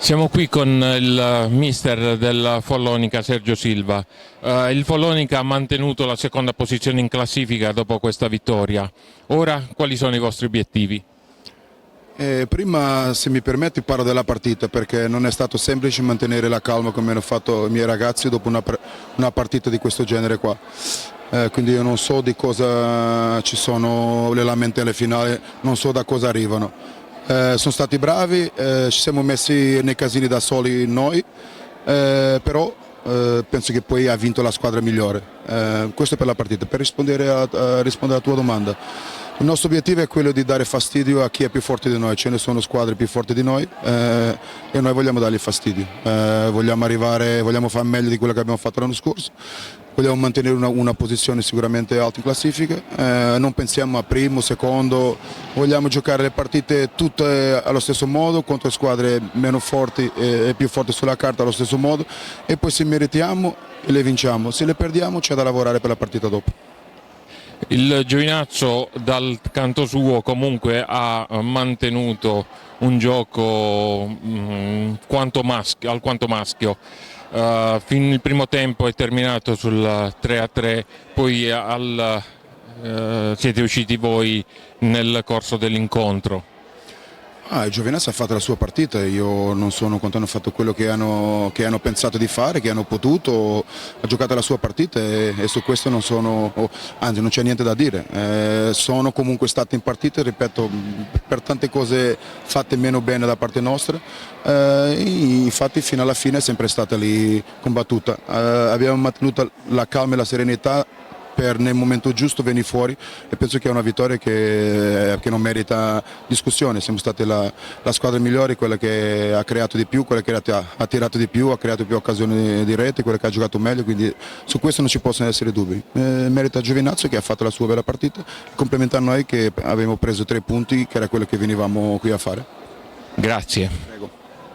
Siamo qui con il mister del Follonica, Sergio Silva. Il Follonica ha mantenuto la seconda posizione in classifica dopo questa vittoria. Ora quali sono i vostri obiettivi? Prima, se mi permetti, parlo della partita perché non è stato semplice mantenere la calma come hanno fatto i miei ragazzi dopo una partita di questo genere qua. Quindi io non so di cosa ci sono le lamentele finali, non so da cosa arrivano. Sono stati bravi, ci siamo messi nei casini da soli noi, però penso che poi ha vinto la squadra migliore. Questo è per la partita. Per rispondere alla tua domanda, il nostro obiettivo è quello di dare fastidio a chi è più forte di noi, ce ne sono squadre più forti di noi e noi vogliamo dargli fastidio, vogliamo fare meglio di quello che abbiamo fatto l'anno scorso, vogliamo mantenere una posizione sicuramente alta in classifica, non pensiamo a primo, secondo, vogliamo giocare le partite tutte allo stesso modo contro squadre meno forti e più forti sulla carta allo stesso modo e poi se meritiamo le vinciamo, se le perdiamo c'è da lavorare per la partita dopo. Il Giovinazzo dal canto suo comunque ha mantenuto un gioco alquanto maschio. Il primo tempo è terminato sul 3-3, poi siete usciti voi nel corso dell'incontro. Il Giovinazzo ha fatto la sua partita, io non sono contento, hanno fatto quello che hanno pensato di fare, che hanno potuto, ha giocato la sua partita e su questo non c'è niente da dire. Sono comunque stati in partita, ripeto, per tante cose fatte meno bene da parte nostra, infatti fino alla fine è sempre stata lì combattuta. Abbiamo mantenuto la calma e la serenità per nel momento giusto venire fuori e penso che è una vittoria che non merita discussione. Siamo stati la squadra migliore, quella che ha creato di più, quella che ha tirato di più, ha creato più occasioni di rete, quella che ha giocato meglio, quindi su questo non ci possono essere dubbi. Merita Giovinazzo che ha fatto la sua bella partita, complimenta a noi che abbiamo preso 3 punti, che era quello che venivamo qui a fare. Grazie. Prego.